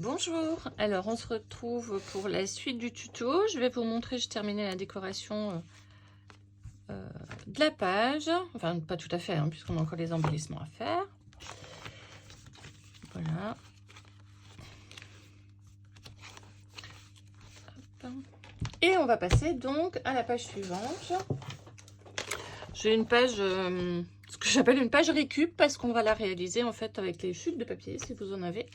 Bonjour, alors on se retrouve pour la suite du tuto. Je vais vous montrer, j'ai terminé la décoration de la page. Enfin, pas tout à fait, hein, puisqu'on a encore les embellissements à faire. Voilà. Hop. Et on va passer donc à la page suivante. J'ai une page, ce que j'appelle une page récup, parce qu'on va la réaliser en fait avec les chutes de papier, si vous en avez.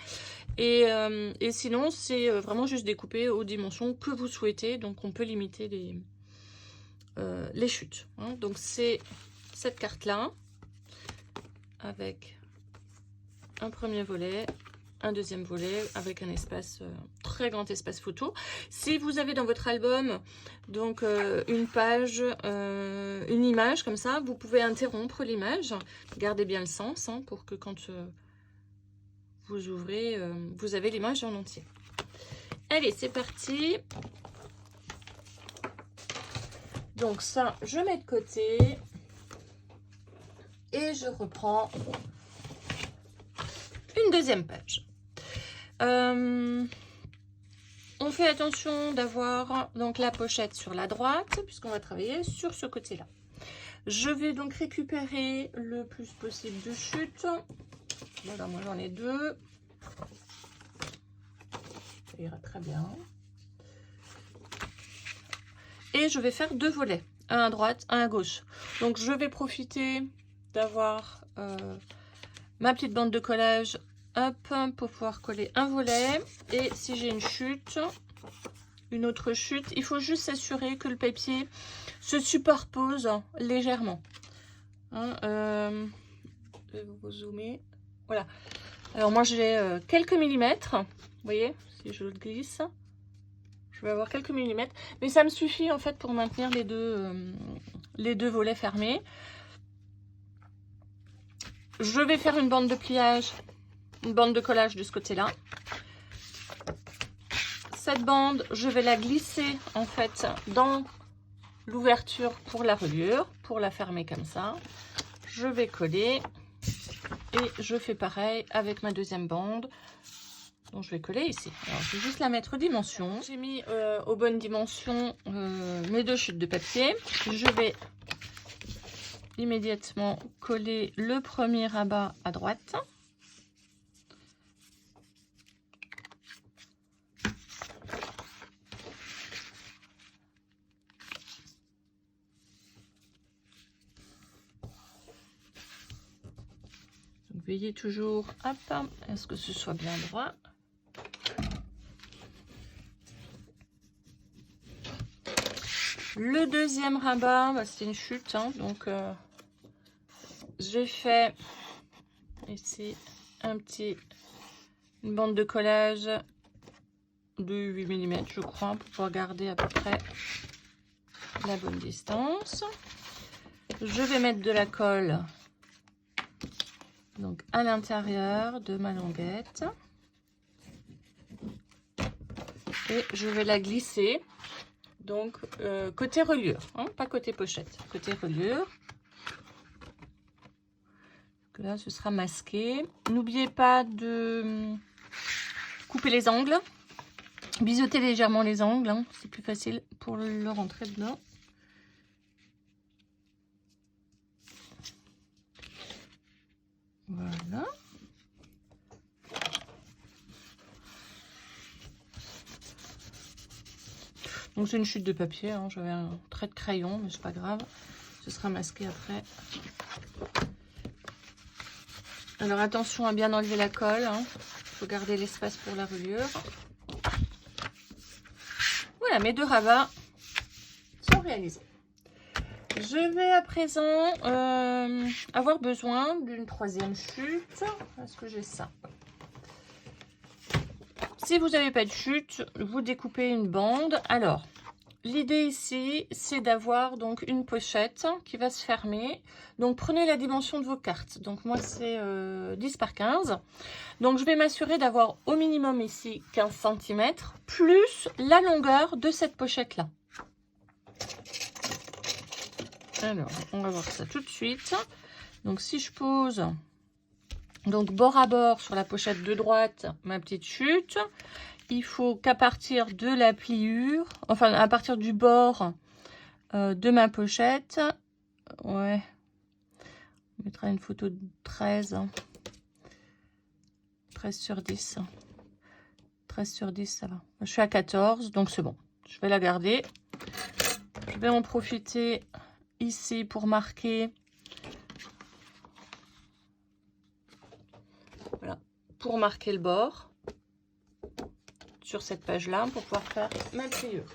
Et sinon, c'est vraiment juste découpé aux dimensions que vous souhaitez. Donc, on peut limiter les chutes. Hein. Donc, c'est cette carte-là, avec un premier volet, un deuxième volet, avec un espace, très grand espace photo. Si vous avez dans votre album, donc une page, une image comme ça, vous pouvez interrompre l'image. Gardez bien le sens, hein, pour que quand... vous ouvrez, vous avez l'image en entier. Allez, c'est parti. Donc ça, je mets de côté. Et je reprends une deuxième page. On fait attention d'avoir donc la pochette sur la droite, puisqu'on va travailler sur ce côté-là. Je vais donc récupérer le plus possible de chutes. Voilà, moi j'en ai deux. Ça ira très bien. Et je vais faire deux volets, un à droite, un à gauche. Donc je vais profiter d'avoir ma petite bande de collage, hop, pour pouvoir coller un volet. Et si j'ai une chute, une autre chute, il faut juste s'assurer que le papier se superpose légèrement. Hein, je vais vous zoomer. Voilà. Alors moi j'ai quelques millimètres, vous voyez, si je le glisse. Je vais avoir quelques millimètres, mais ça me suffit en fait pour maintenir les deux volets fermés. Je vais faire une bande de pliage, une bande de collage de ce côté-là. Cette bande, je vais la glisser en fait dans l'ouverture pour la reliure, pour la fermer comme ça. Je vais coller et je fais pareil avec ma deuxième bande. Donc je vais coller ici. Alors je vais juste la mettre aux dimensions. J'ai mis aux bonnes dimensions mes deux chutes de papier. Je vais immédiatement coller le premier rabat à droite. Donc, veillez toujours à ce que ce soit bien droit. Le deuxième rabat, bah, c'est une chute, hein, donc j'ai fait ici une bande de collage de 8 mm, je crois, pour pouvoir garder à peu près la bonne distance. Je vais mettre de la colle donc à l'intérieur de ma languette et je vais la glisser. Donc, côté reliure, hein, pas côté pochette, côté reliure. Que là, ce sera masqué. N'oubliez pas de couper les angles. Biseauter légèrement les angles, hein, c'est plus facile pour le rentrer dedans. Voilà. Donc c'est une chute de papier, hein. J'avais un trait de crayon, mais c'est pas grave. Ce sera masqué après. Alors attention à bien enlever la colle. Il faut garder l'espace pour la reliure. Voilà, mes deux rabats sont réalisés. Je vais à présent avoir besoin d'une troisième chute. Est-ce que j'ai ça? Si vous n'avez pas de chute, vous découpez une bande. Alors, l'idée ici, c'est d'avoir donc une pochette qui va se fermer. Donc, prenez la dimension de vos cartes. Donc, moi, c'est 10 par 15. Donc, je vais m'assurer d'avoir au minimum ici 15 cm, plus la longueur de cette pochette-là. Alors, on va voir ça tout de suite. Donc, si je pose Donc bord à bord sur la pochette de droite, ma petite chute. Il faut qu'à partir de la pliure, enfin à partir du bord de ma pochette, ouais, on mettra une photo de 13, 13 sur 10. 13 sur 10, ça va. Je suis à 14, donc c'est bon. Je vais la garder. Je vais en profiter ici pour marquer. Voilà, pour marquer le bord sur cette page-là, pour pouvoir faire ma pliure.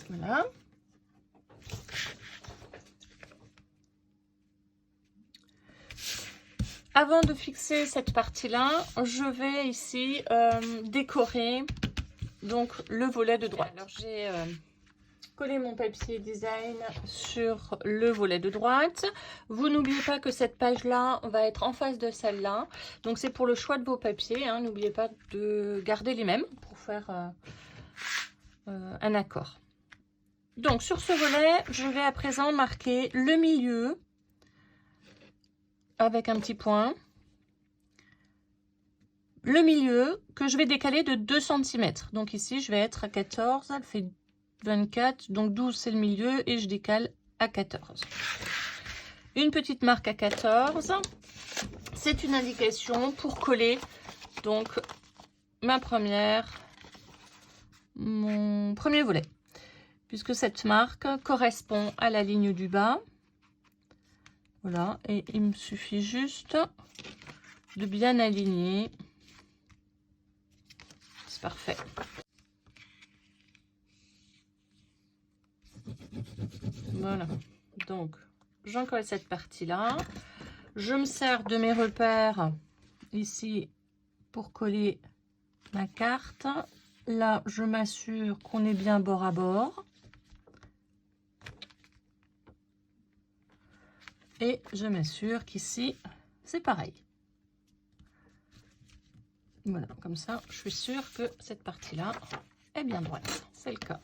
Voilà. Avant de fixer cette partie-là, je vais ici décorer donc le volet de droite. Alors j'ai collé mon papier design sur le volet de droite. Vous n'oubliez pas que cette page-là va être en face de celle-là. Donc c'est pour le choix de vos papiers. Hein. N'oubliez pas de garder les mêmes pour faire un accord. Donc sur ce volet, je vais à présent marquer le milieu avec un petit point. Le milieu que je vais décaler de 2 cm. Donc ici, je vais être à 14, elle fait 24, donc 12 c'est le milieu et je décale à 14. Une petite marque à 14. C'est une indication pour coller donc mon premier volet. Puisque cette marque correspond à la ligne du bas. Voilà, et il me suffit juste de bien aligner. C'est parfait. Voilà, donc j'en colle cette partie-là. Je me sers de mes repères ici pour coller ma carte. Là, je m'assure qu'on est bien bord à bord. Et je m'assure qu'ici, c'est pareil. Voilà, comme ça, je suis sûre que cette partie-là est bien droite. C'est le cas.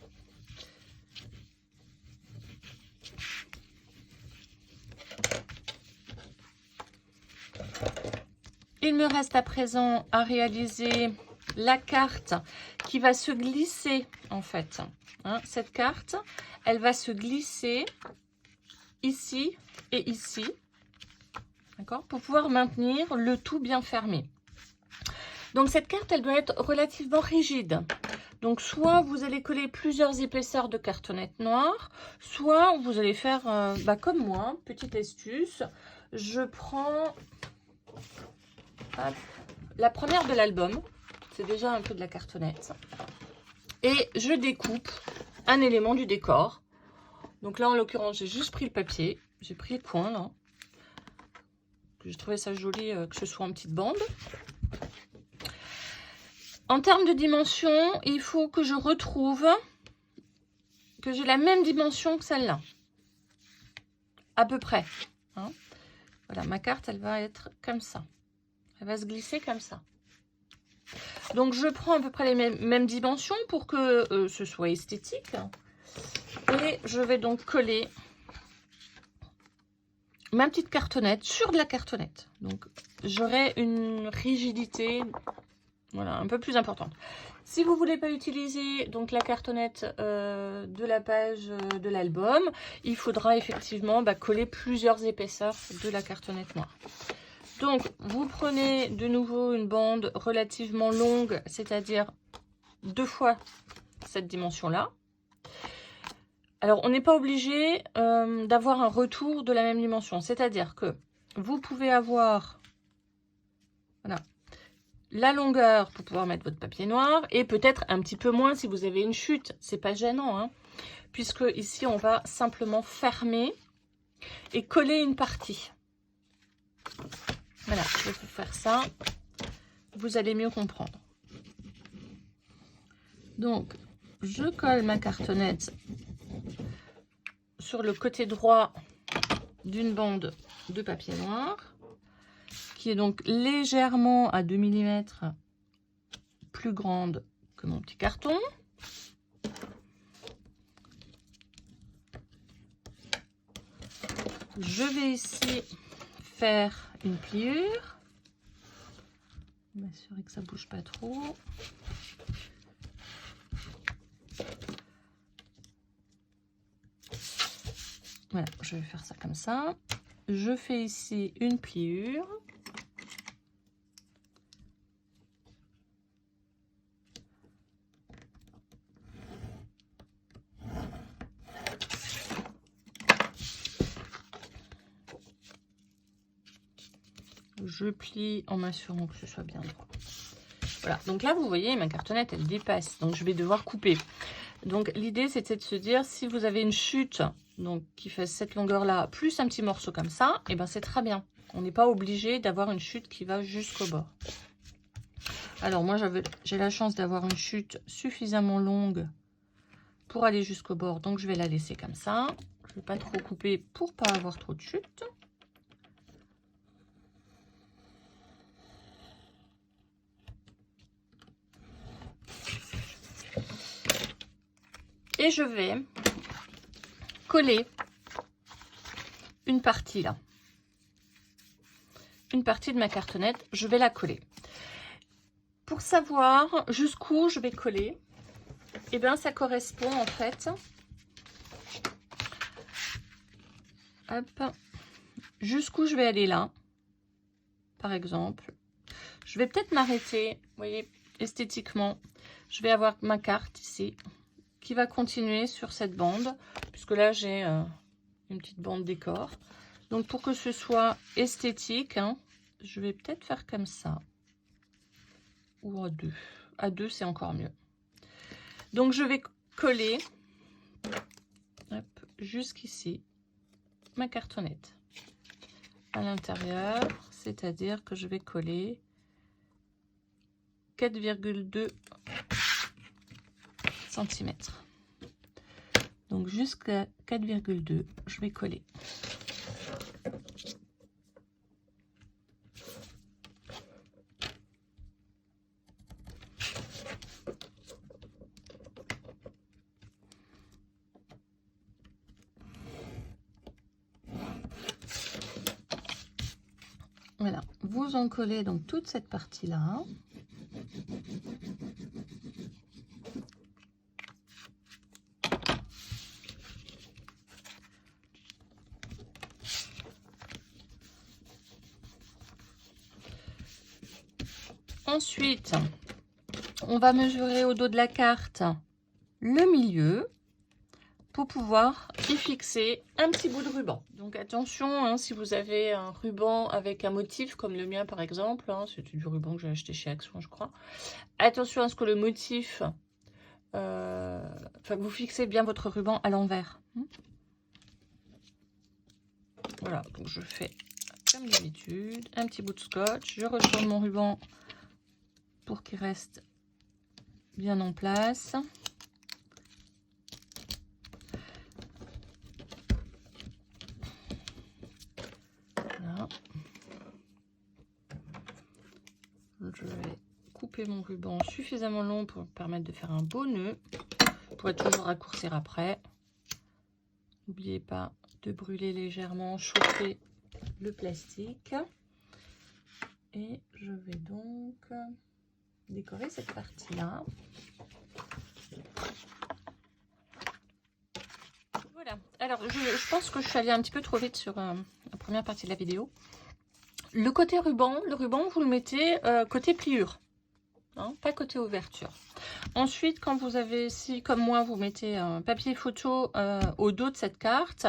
Il me reste à présent à réaliser la carte qui va se glisser, en fait. Hein, cette carte, elle va se glisser ici et ici, d'accord, pour pouvoir maintenir le tout bien fermé. Donc cette carte, elle doit être relativement rigide. Donc soit vous allez coller plusieurs épaisseurs de cartonnette noire, soit vous allez faire comme moi, petite astuce. Je prends hop, la première de l'album, c'est déjà un peu de la cartonnette, et je découpe un élément du décor. Donc là en l'occurrence j'ai juste pris le papier, j'ai pris le coin là. J'ai trouvé ça joli que ce soit en petite bande. En termes de dimension, il faut que je retrouve que j'ai la même dimension que celle-là. À peu près. Hein. Voilà, ma carte, elle va être comme ça. Elle va se glisser comme ça. Donc, je prends à peu près les mêmes dimensions pour que ce soit esthétique. Et je vais donc coller ma petite cartonnette sur de la cartonnette. Donc, j'aurai une rigidité... Voilà, un peu plus importante. Si vous ne voulez pas utiliser donc la cartonnette de la page de l'album, il faudra effectivement coller plusieurs épaisseurs de la cartonnette noire. Donc, vous prenez de nouveau une bande relativement longue, c'est-à-dire 2 fois cette dimension-là. Alors, on n'est pas obligé d'avoir un retour de la même dimension. C'est-à-dire que vous pouvez avoir... Voilà. La longueur pour pouvoir mettre votre papier noir et peut-être un petit peu moins si vous avez une chute, c'est pas gênant hein, puisque ici on va simplement fermer et coller une partie. Voilà, je vais vous faire ça, vous allez mieux comprendre. Donc je colle ma cartonnette sur le côté droit d'une bande de papier noir qui est donc légèrement à 2 mm plus grande que mon petit carton. Je vais ici faire une pliure. M'assurer que ça bouge pas trop. Voilà, je vais faire ça comme ça. Je fais ici une pliure. Je plie en m'assurant que ce soit bien droit. Voilà, donc là vous voyez ma cartonnette elle dépasse, donc je vais devoir couper. Donc l'idée c'était de se dire, si vous avez une chute donc qui fait cette longueur là plus un petit morceau comme ça, et ben c'est très bien. On n'est pas obligé d'avoir une chute qui va jusqu'au bord. Alors moi j'ai la chance d'avoir une chute suffisamment longue pour aller jusqu'au bord, donc je vais la laisser comme ça. Je ne vais pas trop couper pour pas avoir trop de chute. Et je vais coller une partie là. Une partie de ma cartonnette, je vais la coller. Pour savoir jusqu'où je vais coller, et bien ça correspond en fait, hop, jusqu'où je vais aller là, par exemple. Je vais peut-être m'arrêter, vous voyez, esthétiquement. Je vais avoir ma carte ici, qui va continuer sur cette bande, puisque là j'ai une petite bande décor. Donc pour que ce soit esthétique, hein, je vais peut-être faire comme ça. Ou à deux. À deux, c'est encore mieux. Donc je vais coller jusqu'ici ma cartonnette à l'intérieur, c'est-à-dire que je vais coller 4,2 cm. Donc jusqu'à 4,2, je vais coller. Voilà, vous en collez donc toute cette partie-là. Ensuite, on va mesurer au dos de la carte le milieu pour pouvoir y fixer un petit bout de ruban. Donc attention, hein, si vous avez un ruban avec un motif comme le mien par exemple, hein, c'est du ruban que j'ai acheté chez Action je crois. Attention à ce que le motif, que vous fixez bien votre ruban à l'envers. Voilà, donc je fais comme d'habitude, un petit bout de scotch, je retourne mon ruban pour qu'il reste bien en place. Voilà. Je vais couper mon ruban suffisamment long pour me permettre de faire un beau nœud. Vous pourrez toujours raccourcir après. N'oubliez pas de brûler légèrement, chauffer le plastique. Et je vais donc décorer cette partie-là. Voilà. Alors, je pense que je suis allée un petit peu trop vite sur la première partie de la vidéo. Le côté ruban, vous le mettez côté pliure, hein, pas côté ouverture. Ensuite, quand vous avez, si comme moi, vous mettez un papier photo au dos de cette carte,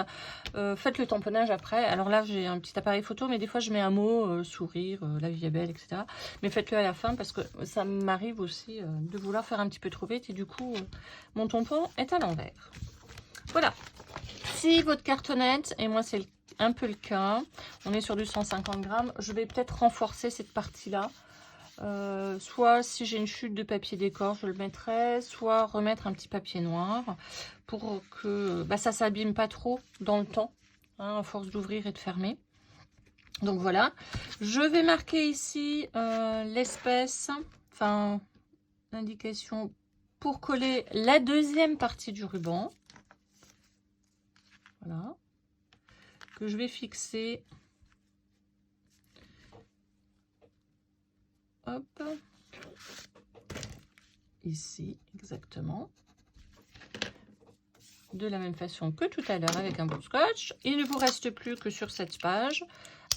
faites le tamponnage après. Alors là, j'ai un petit appareil photo, mais des fois, je mets un mot, sourire, la vie est belle, etc. Mais faites-le à la fin parce que ça m'arrive aussi de vouloir faire un petit peu trop vite et du coup, mon tampon est à l'envers. Voilà. Si votre cartonnette, et moi c'est un peu le cas, on est sur du 150 grammes, je vais peut-être renforcer cette partie-là. Soit si j'ai une chute de papier décor, je le mettrai, soit remettre un petit papier noir pour que ça s'abîme pas trop dans le temps, hein, à force d'ouvrir et de fermer. Donc voilà, je vais marquer ici l'espèce, enfin l'indication pour coller la deuxième partie du ruban. Voilà, que je vais fixer. Hop, ici exactement. De la même façon que tout à l'heure avec un bout de scotch. Il ne vous reste plus que sur cette page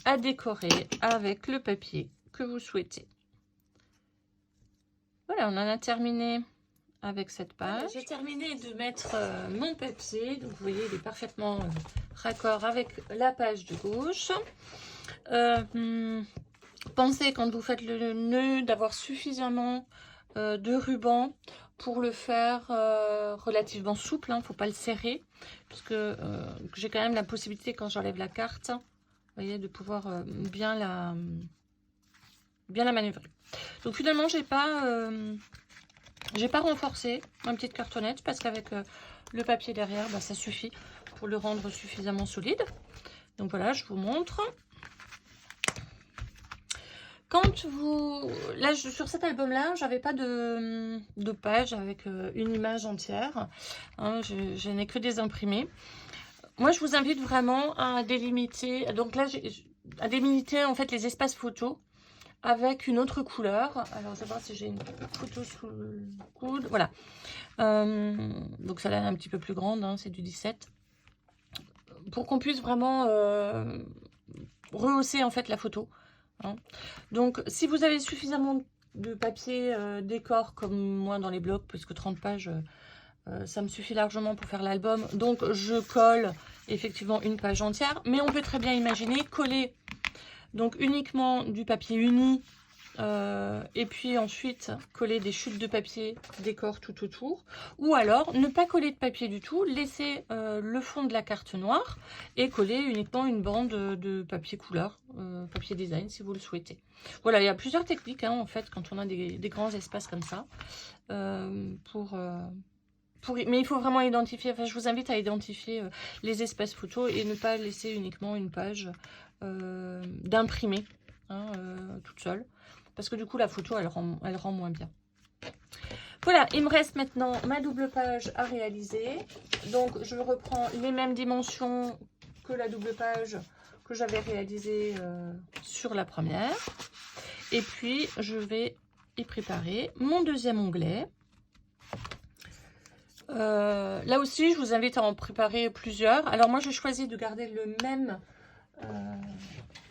à décorer avec le papier que vous souhaitez. Voilà, on en a terminé avec cette page. Voilà, j'ai terminé de mettre mon papier. Donc vous voyez, il est parfaitement raccord avec la page de gauche. Pensez quand vous faites le nœud d'avoir suffisamment de ruban pour le faire relativement souple, il ne faut pas le serrer, puisque j'ai quand même la possibilité quand j'enlève la carte, vous voyez, de pouvoir bien la manœuvrer. Donc finalement, j'ai pas renforcé ma petite cartonnette parce qu'avec le papier derrière, bah, ça suffit pour le rendre suffisamment solide. Donc voilà, je vous montre. Quand vous... Là, sur cet album-là, j'avais pas de page avec une image entière. Hein, je n'ai que des imprimés. Moi, je vous invite vraiment à délimiter... Donc là, à délimiter en fait les espaces photos avec une autre couleur. Alors, je vais voir si j'ai une photo sous le coude. Voilà. Donc, ça là est un petit peu plus grande. Hein, c'est du 17. Pour qu'on puisse vraiment rehausser en fait la photo. Hein. Donc, si vous avez suffisamment de papier décor comme moi dans les blocs, puisque 30 pages, ça me suffit largement pour faire l'album. Donc, je colle effectivement une page entière. Mais on peut très bien imaginer coller donc uniquement du papier uni et puis ensuite coller des chutes de papier décor tout autour, ou alors ne pas coller de papier du tout, laisser le fond de la carte noire et coller uniquement une bande de papier couleur, papier design si vous le souhaitez. Voilà, il y a plusieurs techniques hein, en fait quand on a des grands espaces comme ça mais il faut vraiment identifier, enfin je vous invite à identifier les espaces photos et ne pas laisser uniquement une page d'imprimé hein, toute seule. Parce que du coup, la photo, elle rend moins bien. Voilà, il me reste maintenant ma double page à réaliser. Donc, je reprends les mêmes dimensions que la double page que j'avais réalisée sur la première. Et puis, je vais y préparer mon deuxième onglet. Là aussi, je vous invite à en préparer plusieurs. Alors, moi, j'ai choisi de garder le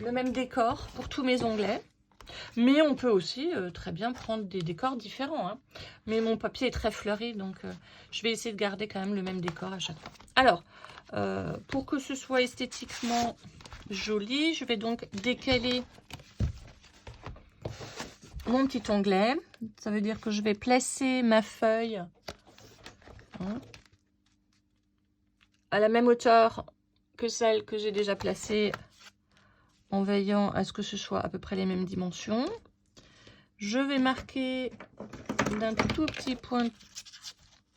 même décor pour tous mes onglets. Mais on peut aussi très bien prendre des décors différents. Hein. Mais mon papier est très fleuri, donc je vais essayer de garder quand même le même décor à chaque fois. Alors, pour que ce soit esthétiquement joli, je vais donc décaler mon petit onglet. Ça veut dire que je vais placer ma feuille hein, à la même hauteur que celle que j'ai déjà placée, en veillant à ce que ce soit à peu près les mêmes dimensions. Je vais marquer d'un tout petit point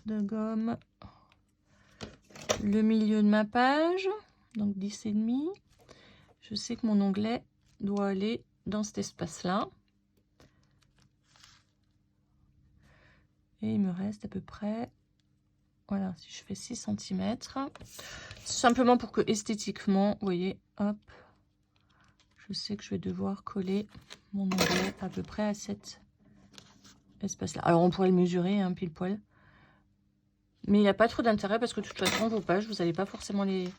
de gomme le milieu de ma page, donc 10,5. Je sais que mon onglet doit aller dans cet espace-là. Et il me reste à peu près, voilà, si je fais 6 cm. Simplement pour que esthétiquement, vous voyez, hop, je sais que je vais devoir coller mon onglet à peu près à cet espace-là. Alors, on pourrait le mesurer, hein, pile poil. Mais il n'y a pas trop d'intérêt parce que de toute façon, vos pages, vous n'allez pas forcément les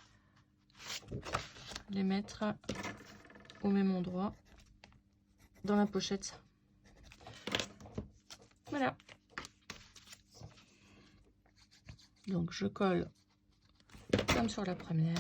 mettre au même endroit dans la pochette. Voilà. Donc, je colle comme sur la première.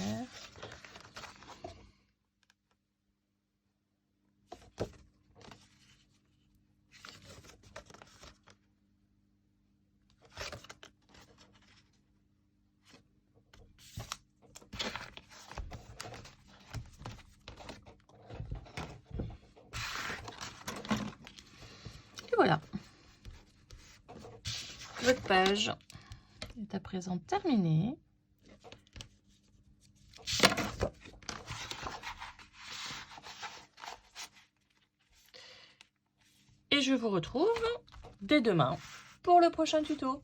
Voilà, votre page est à présent terminée. je vous retrouve dès demain pour le prochain tuto.